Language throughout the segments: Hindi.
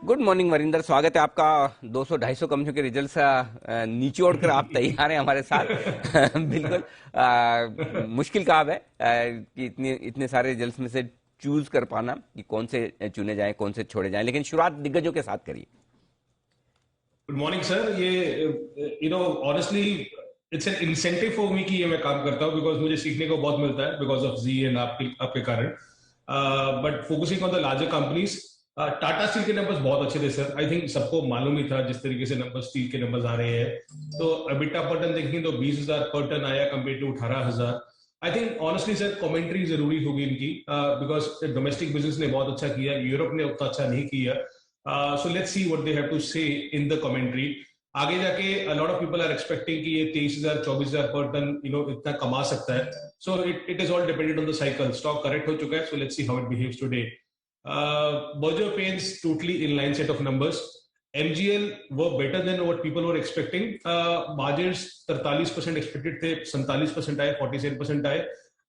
गुड मॉर्निंग वरिंदर, स्वागत है आपका। 200-250 कंपनियों के रिजल्ट्स निचोड़ कर आप तैयार हैं हमारे साथ। बिल्कुल मुश्किल काम है कि इतने इतने सारे रिजल्ट्स में से चूज कर पाना कि कौन से चुने जाएं, कौन से छोड़े जाएं, लेकिन शुरुआत दिग्गजों के साथ करिए। Good morning sir. ये honestly it's an incentive for me कि ये मैं काम करता हूँ, बिकॉज मुझे सीखने को बहुत मिलता है बिकॉज ऑफ जी एंड आपके कारण। But focusing on the larger companies, Tata steel के नंबर्स बहुत अच्छे थे सर। आई थिंक सबको मालूम ही था जिस तरीके से नंबर स्टील के नंबर्स आ रहे हैं। तो एबिटा पर टन देखेंगे तो 20,000 पर टन आया compare to 18,000। I think honestly sir commentary जरूरी होगी इनकी, बिकॉज डोमेस्टिक बिजनेस ने बहुत अच्छा किया, यूरोप ने उतना अच्छा नहीं किया। So let's see what they have to say in the commentary. आगे जाके a lot of people are expecting कि ये 23,000 24,000 पर टन इतना कमा सकता है। So it is all dependent on the cycle. Stock correct हो चुका है, so let's see how it behaves today. Berger Paints totally in line set of numbers. MGL were better than what people were expecting. Margins 43% expected थे, 47% आए, 47% आए,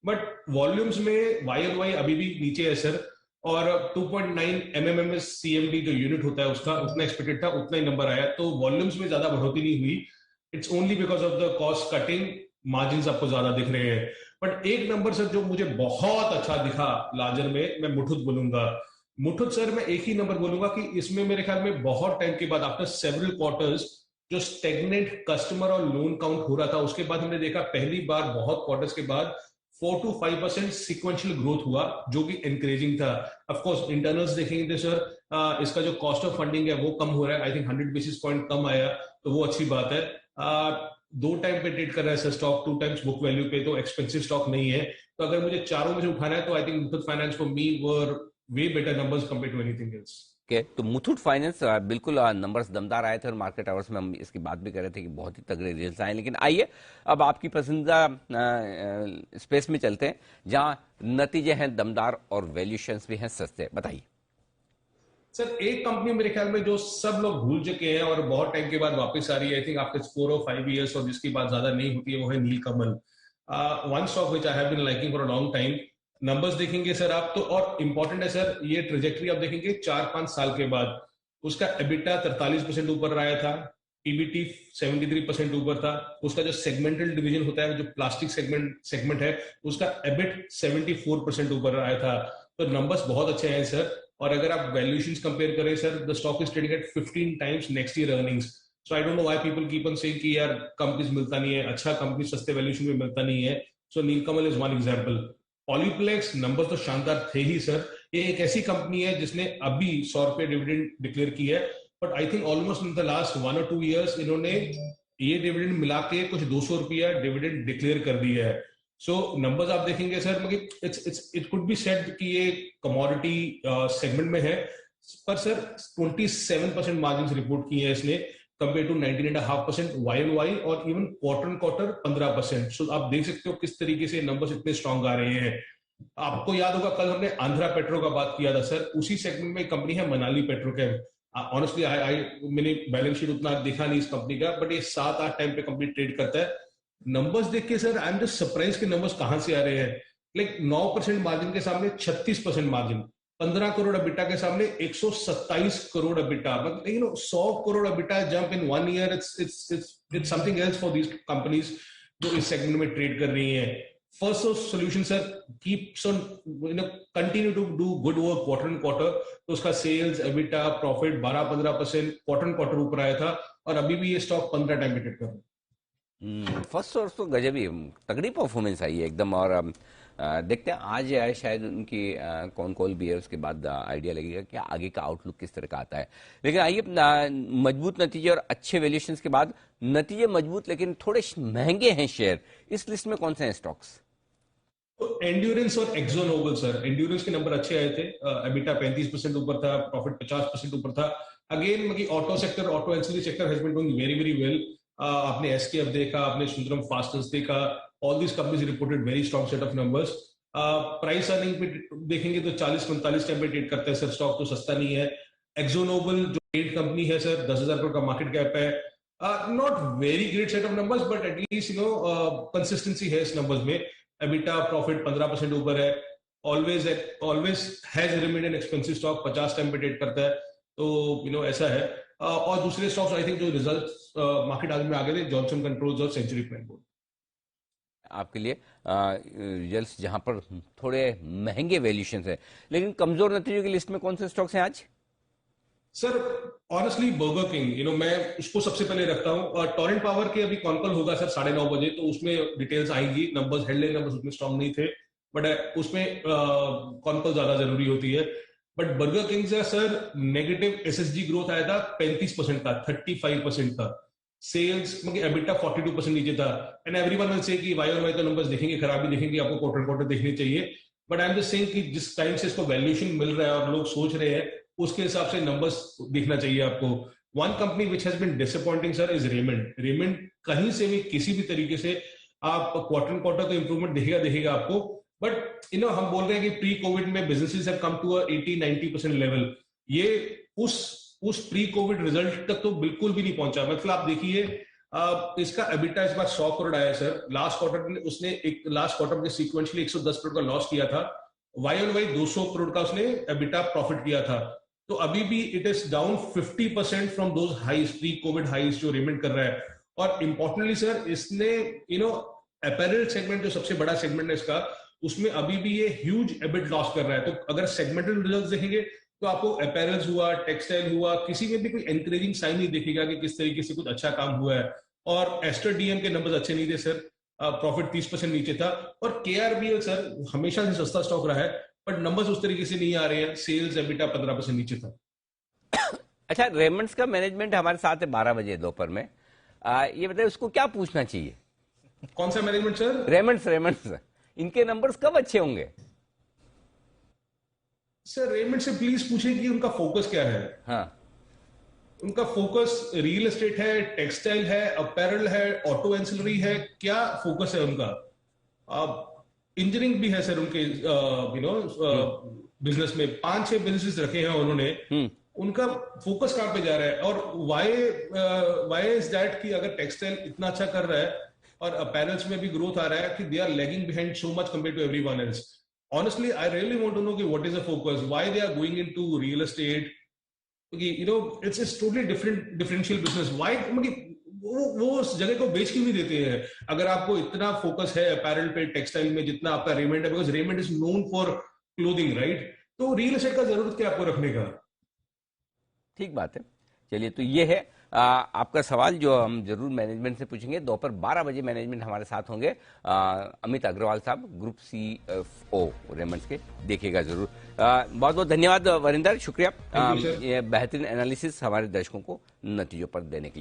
but volumes में YoY अभी भी नीचे है सर। और 2.9 mmms CMD जो यूनिट होता है उसका उतना एक्सपेक्टेड था, उतना ही नंबर आया। तो वॉल्यूम्स में ज्यादा बढ़ोतरी नहीं हुई। It's only because of the cost cutting, margin आपको ज्यादा दिख रहे हैं। बट एक नंबर सर जो मुझे बहुत अच्छा दिखा लार्जर में, मैं मुठुत बोलूंगा। मुठुत सर मैं एक ही नंबर बोलूंगा कि इसमें मेरे ख्याल में बहुत टाइम के बाद आफ्टर सेवरल क्वार्टर्स जो स्टेगनेंट कस्टमर और लोन काउंट हो रहा था, उसके बाद हमने देखा पहली बार बहुत क्वार्टर्स के बाद 4 to 5% सिक्वेंशियल ग्रोथ हुआ, जो कि एनकरेजिंग था। ऑफ कोर्स इंटरनल्स देखेंगे तो सर इसका जो कॉस्ट ऑफ फंडिंग है वो कम हो रहा है। आई थिंक 100 बेसिस पॉइंट कम आया, तो वो अच्छी बात है। 2 टाइम पे ट्रेड कर रहा है sir stock, 2 times book value पे, तो एक्सपेंसिव स्टॉक नहीं है। तो अगर मुझे चारों में से उठाना है तो I think Muthoot Finance for me were way better numbers compare to anything else. के तो मुथूट फाइनेंस बिल्कुल नंबर्स दमदार आए थे और मार्केट आवर्स में हम इसकी बात भी कर रहे थे कि बहुत ही तगड़े रिजल्ट्स आए। लेकिन आइए अब आपकी पसंदीदा स्पेस में चलते हैं जहां नतीजे हैं दमदार और वैल्यूएशंस भी हैं सस्ते। बताइए सर। एक कंपनी मेरे ख्याल में जो सब लोग भूल चुके हैं और बहुत टाइम के बाद वापस आ रही है, I think after 4 or 5 years, और जिसकी बात ज्यादा नहीं होती है, वो है Neelkamal. One stock which I have been liking for a long time. Numbers देखेंगे सर आप तो, और इंपॉर्टेंट है सर ये ट्रेजेक्टरी आप देखेंगे 4-5 साल के बाद। उसका एबिटा 43% ऊपर आया था, पीबीटी 73% ऊपर था। उसका जो सेगमेंटल डिवीजन होता है, जो प्लास्टिक सेगमेंट है, उसका एबिट 74% ऊपर आया था। तो नंबर्स बहुत अच्छे हैं सर। और अगर आप वैल्यूएशंस कंपेयर करें sir, the stock is trading at 15 times next year earnings. So I don't know why people keep on saying कि यार कंपनीज मिलता नहीं है, अच्छा कंपनी सस्ते वैल्यूएशन में मिलता नहीं है। So Neelkamal is one example. Polyplex number तो शानदार थे ही सर। ये एक ऐसी कंपनी है जिसने अभी 100 रुपए डिविडेंड डिक्लेयर की है, but I think almost in the last 1 or 2 years इन्होंने ये डिविडेंड मिला के कुछ 200 रुपया डिविडेंड डिक्लेयर कर दिया है। सो नंबर्स आप देखेंगे सर, मतलब इट कुड बी सेड कि ये कमोडिटी सेगमेंट में है, पर सर 27% मार्जिन रिपोर्ट की है इसने कंपेयर टू 19.5% YoY, और इवन क्वार्टर ऑन क्वार्टर 15%। सो आप देख सकते हो किस तरीके से नंबर्स इतने स्ट्रांग आ रहे हैं। आपको याद होगा कल हमने आंध्रा पेट्रो का बात किया था सर, उसी सेगमेंट में कंपनी है मनाली पेट्रोकेम। ऑनेस्टली मैंने बैलेंस शीट उतना देखा नहीं इस कंपनी का, बट ये 7-8 टाइम पे कंपनी ट्रेड करता है। नंबर्स देख के sir I am just surprise के नंबर्स कहां से आ रहे हैं। लाइक 9% मार्जिन के सामने 36% मार्जिन, 15 करोड़ अबिटा के सामने 127 करोड़ अबिटा, मतलब 100 crore EBITDA jump in 1 year। It's something else for these companies जो इस सेगमेंट में ट्रेड कर रही हैं। First solution sir keeps on continue to do good work quarter and quarter. तो उसका sales, EBITDA, profit 12-15% quarter and quarter ऊपर आया था, और अभी भी ये स्टॉक 15 टाइम पे ट्रेड कर रहा है। फर्स्ट सोर्स तो गजब ही तगड़ी परफॉर्मेंस आई है एकदम। और देखते हैं आज है शायद उनकी कौन कॉल भी है, उसके बाद आइडिया लगेगा कि आगे का आउटलुक किस तरह का आता है। लेकिन आइए मजबूत नतीजे और अच्छे वैल्यूएशंस के बाद, नतीजे मजबूत लेकिन थोड़े महंगे हैं शेयर, इस लिस्ट में कौन से हैं स्टॉक्स? तो एंड्योरेंस और एक्सो नोबल सर, एंड्योरेंस के नंबर अच्छे आए थे, एबिटा 35% ऊपर था, प्रॉफिट 50% ऊपर था। अगेन मतलब auto sector, auto ancillary sector has been doing very very well. आपने एसकेएफ देखा, आपने सुंदरम फास्टनर्स देखा, all these companies reported very strong set of numbers. Price earning पे देखेंगे तो 40-45 टाइम पे ट्रेड करता है सर स्टॉक, तो सस्ता नहीं है। एक्सो नोबल जो ट्रेड कंपनी है सर, 10,000 करोड़ का मार्केट कैप है। Not very great set of numbers, but at least consistency है इस नंबर्स में। एबिटा प्रॉफिट 15% ऊपर है। Always has remain an expensive stock, 50 time पे ट्रेड करता है। तो ऐसा है। और दूसरे स्टॉक्स आई थिंक जो रिजल्ट मार्केट आज में आ गए थे, जॉनसन कंट्रोल्स और सेंचुरी प्लाईवुड। आपके लिए रिजल्ट्स जहां पर थोड़े महंगे वैल्यूएशन है, लेकिन कमजोर नतीजों की लिस्ट में कौन से स्टॉक्स हैं आज? सर ऑनेस्टली बर्गर किंग, मैं उसको सबसे पहले रखता हूँ। और टोरेंट पावर के अभी कॉल होगा सर 9:30 बजे, तो उसमें डिटेल्स आएंगी। नंबर्स, हेडलाइन नंबर्स उतने स्ट्रॉन्ग नहीं थे, बट उसमें कॉल ज्यादा जरूरी होती है। बट बर्गर किंग से सर नेगेटिव एसएसजी ग्रोथ आया था 35% का, 35% का। सेल्स मतलब एबिटा 42% नीचे था। एंड एवरीवन विल से कि वाई और वाई तो नंबर्स देखेंगे, खराबी देखेंगे, आपको क्वार्टर क्वार्टर देखनी चाहिए। But I am just saying कि जिस टाइम से इसको वैल्यूएशन मिल रहा है और लोग सोच रहे हैं, उसके हिसाब से नंबर्स देखना चाहिए आपको। One company which has been disappointing sir is Raymond. Raymond कहीं से भी किसी भी तरीके से आप क्वार्टर क्वार्टर तो इंप्रूवमेंट दिखेगा आपको। बट हम बोल रहे हैं कि प्री कोविड में businesses have come to 80-90% level. ये उस प्री कोविड रिजल्ट तक तो बिल्कुल भी नहीं पहुंचा। मतलब आप देखिए, इसका एबिटा इस बार 100 करोड़ आया सर। लास्ट क्वार्टर में उसने लास्ट क्वार्टर में सीक्वेंशियली 110 करोड़ का लॉस किया था। वाई ऑन वाई 200 करोड़ का उसने एबिटा प्रॉफिट किया था। तो अभी भी it is down 50% from those highs, pre Covid highs जो रिमेंड कर रहा है। और इंपॉर्टेंटली सर, इसने अपैरल सेगमेंट जो सबसे बड़ा सेगमेंट है इसका, उसमें अभी भी ये ह्यूज एबिट लॉस कर रहा है। तो अगर सेगमेंटल रिजल्ट देखेंगे तो आपको अपैरल्स हुआ, टेक्सटाइल हुआ, किसी में भी कोई एनकरेजिंग साइन नहीं दिखेगा कि किस तरीके से कुछ अच्छा काम हुआ है। और एस्टर डीएम के नंबर्स अच्छे नहीं थे सर, प्रॉफिट 30% नीचे था। और केआरबीएल सर हमेशा से सस्ता स्टॉक रहा है, बट नंबर्स उस तरीके से नहीं आ रहे हैं। सेल्स एबिटा 15% नीचे था। अच्छा, रेमंड्स का मैनेजमेंट हमारे साथ है 12 बजे दोपहर में। ये बताइए उसको क्या पूछना चाहिए? कौन सा मैनेजमेंट सर? रेमंड्स इनके नंबर्स कब अच्छे होंगे? सर रेमंड से प्लीज पूछे कि उनका फोकस क्या है। हाँ, उनका फोकस रियल एस्टेट है, टेक्सटाइल है, अपैरल है, ऑटो एंसिलरी है, क्या फोकस है उनका? इंजीनियरिंग भी है सर उनके बिजनेस में। 5-6 बिजनेसेस रखे हैं उन्होंने। उनका फोकस कहां पे जा रहा है? और वाई इज दैट कि अगर टेक्सटाइल इतना अच्छा कर रहा है और अपैरल्स में भी ग्रोथ आ रहा है, कि they are lagging behind so much compare to everyone else. Honestly, I really want to know कि what is the focus, why they are going into real estate. It's totally differential business. Why वो उस जगह को बेच क्यों नहीं देते हैं? अगर आपको इतना फोकस है अपैरल पे, टेक्सटाइल में, जितना आपका रेमंड है, because Raymond is known for clothing, right? तो रियल एस्टेट का जरूरत क्या आपको रखने का? ठीक बात है। चलिए, तो ये है आपका सवाल जो हम जरूर मैनेजमेंट से पूछेंगे। दोपहर 12 बजे मैनेजमेंट हमारे साथ होंगे। अमित अग्रवाल साहब, ग्रुप CFO रेमंड्स के, देखिएगा जरूर। बहुत बहुत धन्यवाद वरिंदर, शुक्रिया ये बेहतरीन एनालिसिस हमारे दर्शकों को नतीजों पर देने के लिए।